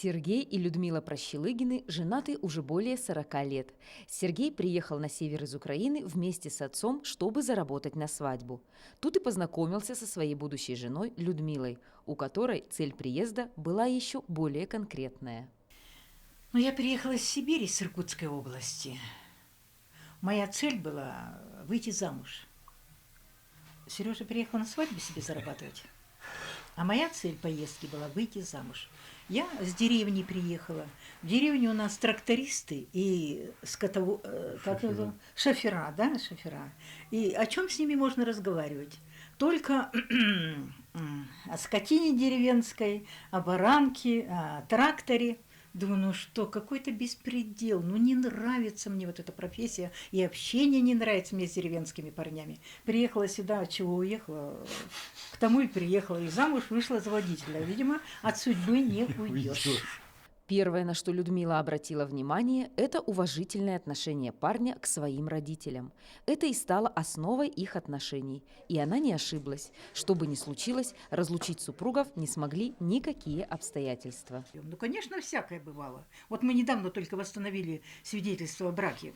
Сергей и Людмила Прощелыгины женаты уже более 40 лет. Сергей приехал на север из Украины вместе с отцом, чтобы заработать на свадьбу. Тут и познакомился со своей будущей женой Людмилой, у которой цель приезда была еще более конкретная. Ну, я приехала из Сибири, с Иркутской области. Моя цель была выйти замуж. Сережа приехал на свадьбу себе зарабатывать. А моя цель поездки была выйти замуж. Я с деревни приехала. В деревне у нас трактористы и шофера, да, шофера. И о чем с ними можно разговаривать? Только о скотине деревенской, о баранке, о тракторе. Думаю, ну что, какой-то беспредел, ну не нравится мне вот эта профессия, и общение не нравится мне с деревенскими парнями. Приехала сюда, от чего уехала, к тому и приехала, и замуж вышла за водителя. Видимо, от судьбы не уйдешь. Первое, на что Людмила обратила внимание, это уважительное отношение парня к своим родителям. Это и стало основой их отношений. И она не ошиблась. Что бы ни случилось, разлучить супругов не смогли никакие обстоятельства. Ну, конечно, всякое бывало. Вот мы недавно только восстановили свидетельство о браке.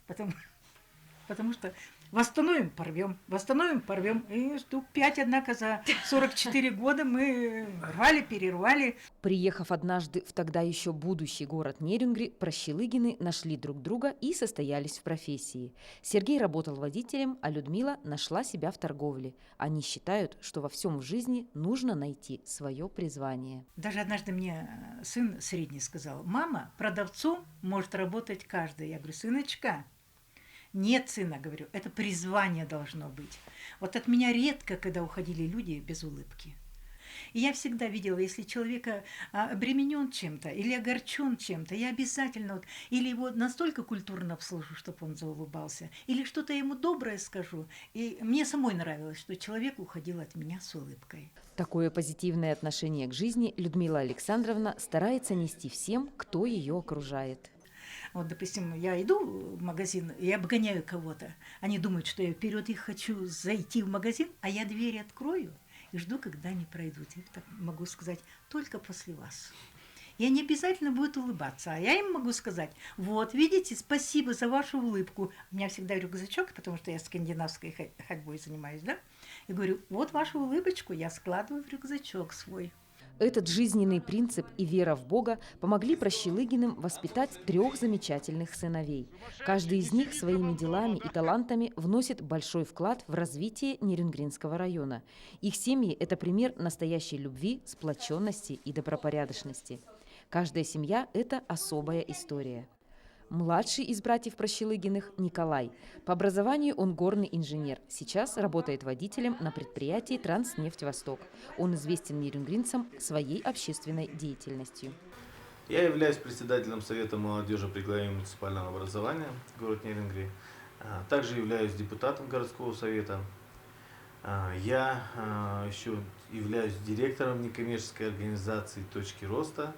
Потому что восстановим, порвем. И штук 5, однако, за 44 года мы рвали, перервали. Приехав однажды в тогда еще будущий город Нерюнгри, Прощелыгины нашли друг друга и состоялись в профессии. Сергей работал водителем, а Людмила нашла себя в торговле. Они считают, что во всем в жизни нужно найти свое призвание. Даже однажды мне сын средний сказал: мама, продавцом может работать каждый. Я говорю: сыночка, нет, сына, говорю, это призвание должно быть. Вот от меня редко, когда уходили люди без улыбки. И я всегда видела, если человека обременен чем-то или огорчен чем-то, я обязательно вот, или его настолько культурно обслужу, чтобы он заулыбался, или что-то ему доброе скажу. И мне самой нравилось, что человек уходил от меня с улыбкой. Такое позитивное отношение к жизни Людмила Александровна старается нести всем, кто ее окружает. Вот, допустим, я иду в магазин и обгоняю кого-то. Они думают, что я вперед их хочу зайти в магазин, а я двери открою и жду, когда они пройдут. Я так могу сказать: только после вас. И они обязательно будут улыбаться. А я им могу сказать: вот, видите, спасибо за вашу улыбку. У меня всегда рюкзачок, потому что я скандинавской ходьбой занимаюсь, да? И говорю: вот вашу улыбочку я складываю в рюкзачок свой. Этот жизненный принцип и вера в Бога помогли Прощелыгиным воспитать 3 замечательных сыновей. Каждый из них своими делами и талантами вносит большой вклад в развитие Нерюнгринского района. Их семьи – это пример настоящей любви, сплоченности и добропорядочности. Каждая семья – это особая история. Младший из братьев Прощелыгиных – Николай. По образованию он горный инженер. Сейчас работает водителем на предприятии «Транснефть Восток». Он известен нерюнгринцам своей общественной деятельностью. Я являюсь председателем Совета молодежи при главе муниципального образования город Нерюнгри. Также являюсь депутатом городского совета. Я еще являюсь директором некоммерческой организации «Точки роста».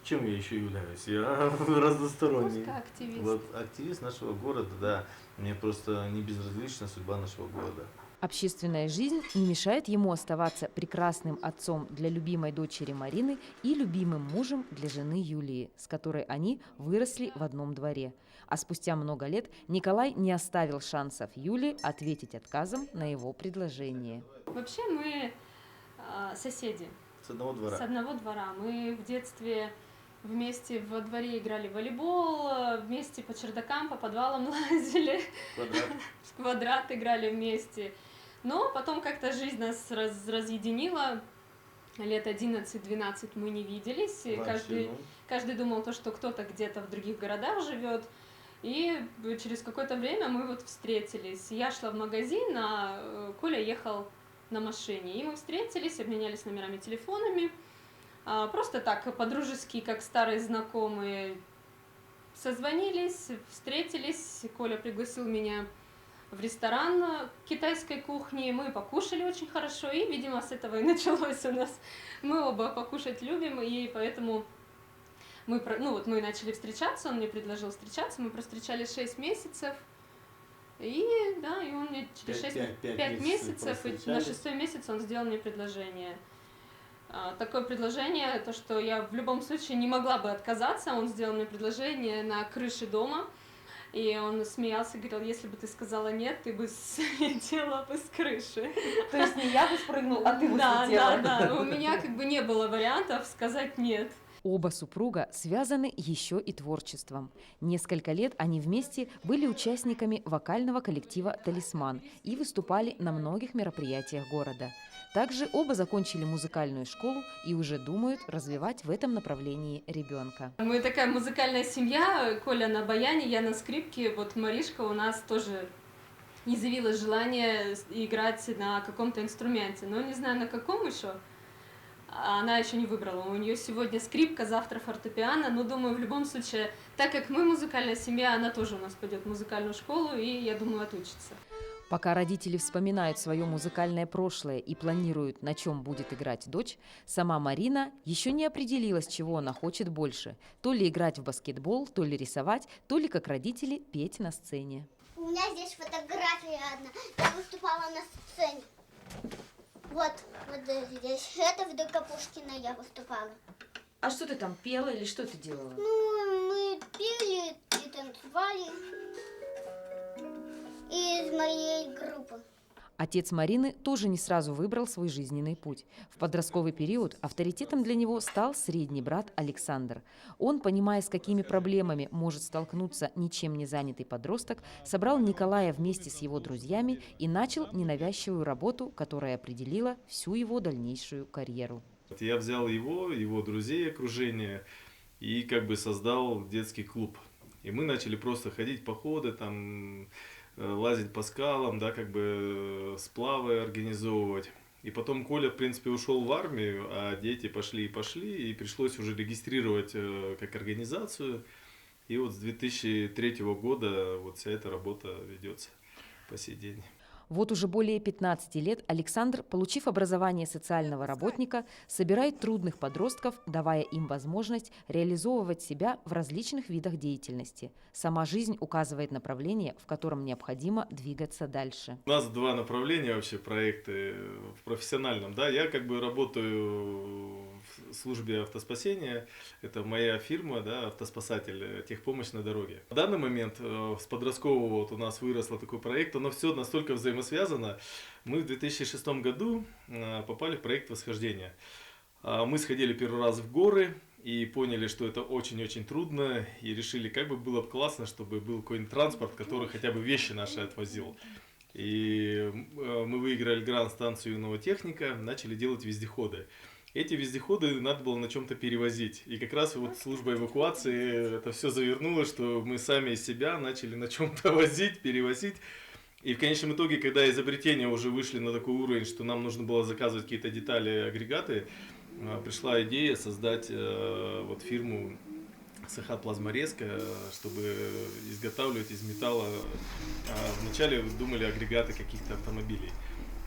Чем я еще являюсь? Я разносторонний. Активист. Вот, активист нашего города, да. Мне просто не безразлична судьба нашего города. Общественная жизнь не мешает ему оставаться прекрасным отцом для любимой дочери Марины и любимым мужем для жены Юлии, с которой они выросли в одном дворе. А спустя много лет Николай не оставил шансов Юлии ответить отказом на его предложение. Вообще мы соседи. С одного двора. С одного двора. Мы в детстве вместе во дворе играли в волейбол, вместе по чердакам, по подвалам лазили. В квадрат играли вместе. Но потом как-то жизнь нас разъединила. Лет 11-12 мы не виделись. Каждый думал, что кто-то где-то в других городах живет. И через какое-то время мы вот встретились. Я шла в магазин, а Коля ехал на машине. И мы встретились, обменялись номерами телефонами. Просто так, по-дружески, как старые знакомые, созвонились, встретились. Коля пригласил меня в ресторан китайской кухни. Мы покушали очень хорошо, и, видимо, с этого и началось у нас. Мы оба покушать любим, и поэтому мы начали встречаться, он мне предложил встречаться. Мы провстречались 6 месяцев. И он мне через 5 месяцев, и на 6-й месяц он сделал мне предложение. такое предложение, то, что я в любом случае не могла бы отказаться. Он сделал мне предложение на крыше дома, и он смеялся, говорил, если бы ты сказала нет, ты бы слетела бы с крыши. То есть не я бы спрыгнул, а ты бы слетела. Да, у меня как бы не было вариантов сказать нет. Оба супруга связаны еще и творчеством. Несколько лет они вместе были участниками вокального коллектива «Талисман» и выступали на многих мероприятиях города. Также оба закончили музыкальную школу и уже думают развивать в этом направлении ребенка. Мы такая музыкальная семья, Коля на баяне, я на скрипке, вот Маришка у нас тоже изъявилось желание играть на каком-то инструменте, но не знаю на каком еще. Она еще не выбрала. У нее сегодня скрипка, завтра фортепиано. Но думаю, в любом случае, так как мы музыкальная семья, она тоже у нас пойдет в музыкальную школу и, я думаю, отучится. Пока родители вспоминают свое музыкальное прошлое и планируют, на чем будет играть дочь, сама Марина еще не определилась, чего она хочет больше. То ли играть в баскетбол, то ли рисовать, то ли, как родители, петь на сцене. У меня здесь фотография одна. Я выступала на сцене. Вот здесь. Это в Докопушкино я выступала. А что ты там пела или что ты делала? Ну, мы пели и танцевали. Из моей группы. Отец Марины тоже не сразу выбрал свой жизненный путь. В подростковый период авторитетом для него стал средний брат Александр. Он, понимая, с какими проблемами может столкнуться ничем не занятый подросток, собрал Николая вместе с его друзьями и начал ненавязчивую работу, которая определила всю его дальнейшую карьеру. Я взял его друзей, окружение и как бы создал детский клуб. И мы начали просто ходить походы, там лазить по скалам, да, как бы сплавы организовывать. И потом Коля, в принципе, ушел в армию, а дети пошли, и пришлось уже регистрировать как организацию. И вот с 2003 года вот вся эта работа ведется по сей день. Вот уже более 15 лет Александр, получив образование социального работника, собирает трудных подростков, давая им возможность реализовывать себя в различных видах деятельности. Сама жизнь указывает направление, в котором необходимо двигаться дальше. У нас два направления вообще проекты в профессиональном. Да? Я как бы работаю в службе автоспасения. Это моя фирма, да, автоспасатель, техпомощь на дороге. В данный момент с подросткового вот у нас выросло такой проект, оно все настолько взаимосвязано. Мы в 2006 году попали в проект восхождения. Мы сходили первый раз в горы и поняли, что это очень-очень трудно, и решили, как бы было бы классно, чтобы был какой-нибудь транспорт, который хотя бы вещи наши отвозил. И мы выиграли грант станцию юного техника, начали делать вездеходы. Эти вездеходы надо было на чем-то перевозить. И как раз вот служба эвакуации это все завернуло, что мы сами из себя начали на чем-то возить, перевозить. И в конечном итоге, когда изобретения уже вышли на такой уровень, что нам нужно было заказывать какие-то детали, агрегаты, пришла идея создать вот фирму Сахат Плазморезка, чтобы изготавливать из металла. Вначале думали агрегаты каких-то автомобилей.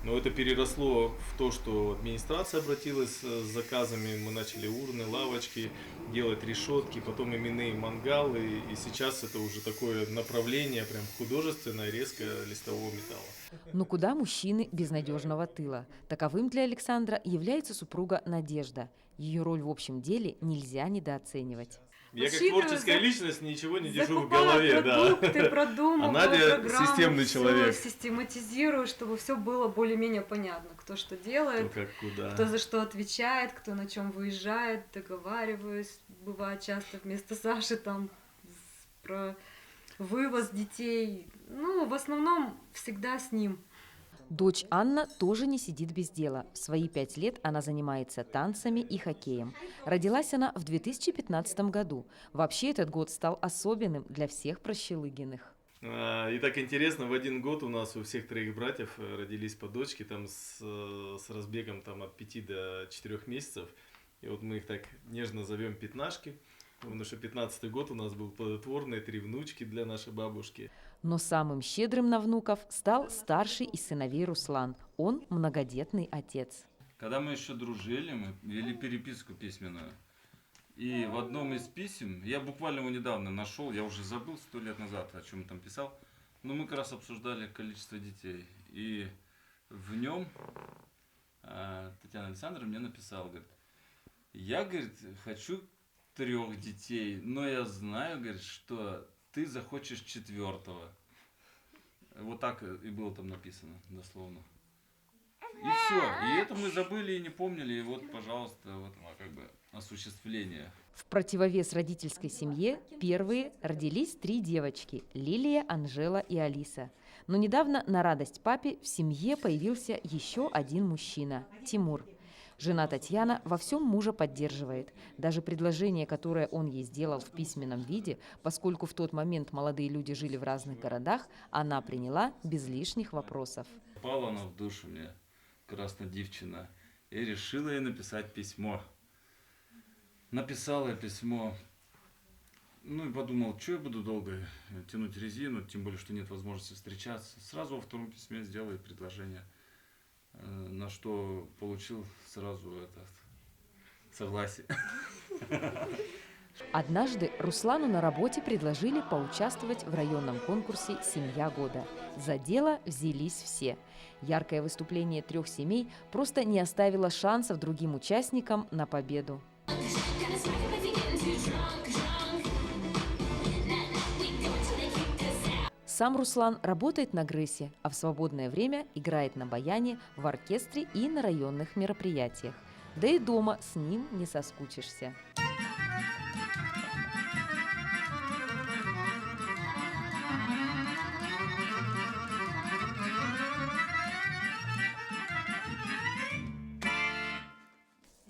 Но это переросло в то, что администрация обратилась с заказами, мы начали урны, лавочки, делать решетки, потом именные мангалы, и сейчас это уже такое направление, прям художественное, резко листового металла. Но куда мужчины без надежного тыла? Таковым для Александра является супруга Надежда. Ее роль в общем деле нельзя недооценивать. Я как творческая личность ничего не держу в голове, продукты, да. продумываю, А Надя программу, системный всё человек. Систематизирую, чтобы все было более-менее понятно, кто что делает, Кто как куда. кто за что отвечает, кто на чем выезжает, договариваюсь. Бывает часто вместо Саши там про вывоз детей. Ну, в основном всегда с ним. Дочь Анна тоже не сидит без дела. В свои 5 лет она занимается танцами и хоккеем. Родилась она в 2015 году. Вообще этот год стал особенным для всех Прощелыгиных. И так интересно, в один год у нас у всех троих братьев родились по дочке там с разбегом там, от 5 до 4 месяцев. И вот мы их так нежно зовем пятнашки. Потому что 15-й год у нас был плодотворный, 3 внучки для нашей бабушки. Но самым щедрым на внуков стал старший из сыновей Руслан. Он многодетный отец. Когда мы еще дружили, мы вели переписку письменную. И в одном из писем, я буквально его недавно нашел, я уже забыл 100 лет назад, о чем там писал, но мы как раз обсуждали количество детей. И в нем Татьяна Александровна мне написала, говорит, я, говорит, хочу 3 детей, но я знаю, говорит, что ты захочешь 4-го. Вот так и было там написано, дословно. И все. И это мы забыли и не помнили. И вот, пожалуйста, вот как бы осуществление. В противовес родительской семье первые родились 3 девочки – Лилия, Анжела и Алиса. Но недавно на радость папе в семье появился еще один мужчина – Тимур. Жена Татьяна во всем мужа поддерживает. Даже предложение, которое он ей сделал в письменном виде, поскольку в тот момент молодые люди жили в разных городах, она приняла без лишних вопросов. Попала она в душу мне, красная девчина, и решила ей написать письмо. Написала я письмо, ну и подумал, что я буду долго тянуть резину, тем более, что нет возможности встречаться. Сразу во 2-м письме сделал ей предложение, на что получил сразу согласие. Однажды Руслану на работе предложили поучаствовать в районном конкурсе «Семья года». За дело взялись все. Яркое выступление 3 семей просто не оставило шансов другим участникам на победу. Сам Руслан работает на ГРЭСе, а в свободное время играет на баяне, в оркестре и на районных мероприятиях. Да и дома с ним не соскучишься.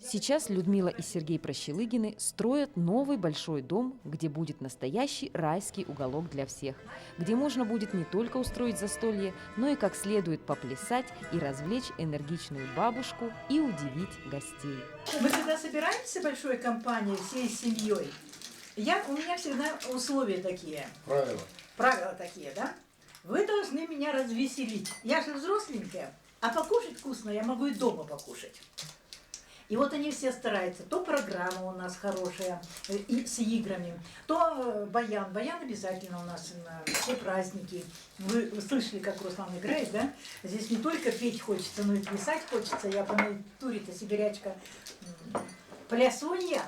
Сейчас Людмила и Сергей Прощелыгины строят новый большой дом, где будет настоящий райский уголок для всех, где можно будет не только устроить застолье, но и как следует поплясать и развлечь энергичную бабушку и удивить гостей. Мы когда собираемся большой компанией, всей семьей, у меня всегда условия такие. Правила такие, да? Вы должны меня развеселить. Я же взросленькая, а покушать вкусно я могу и дома покушать. И вот они все стараются. То программа у нас хорошая и с играми, то баян. Баян обязательно у нас на все праздники. Вы слышали, как Руслан играет, да? Здесь не только петь хочется, но и плясать хочется. Я по натуре-то сибирячка плясунья.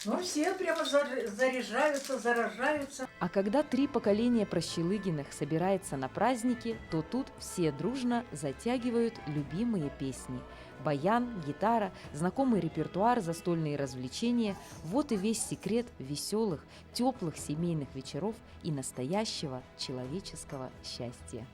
Ну, все прямо заряжаются, заражаются. А когда 3 поколения Прощелыгиных собирается на праздники, то тут все дружно затягивают любимые песни. Баян, гитара, знакомый репертуар, застольные развлечения – вот и весь секрет веселых, теплых семейных вечеров и настоящего человеческого счастья.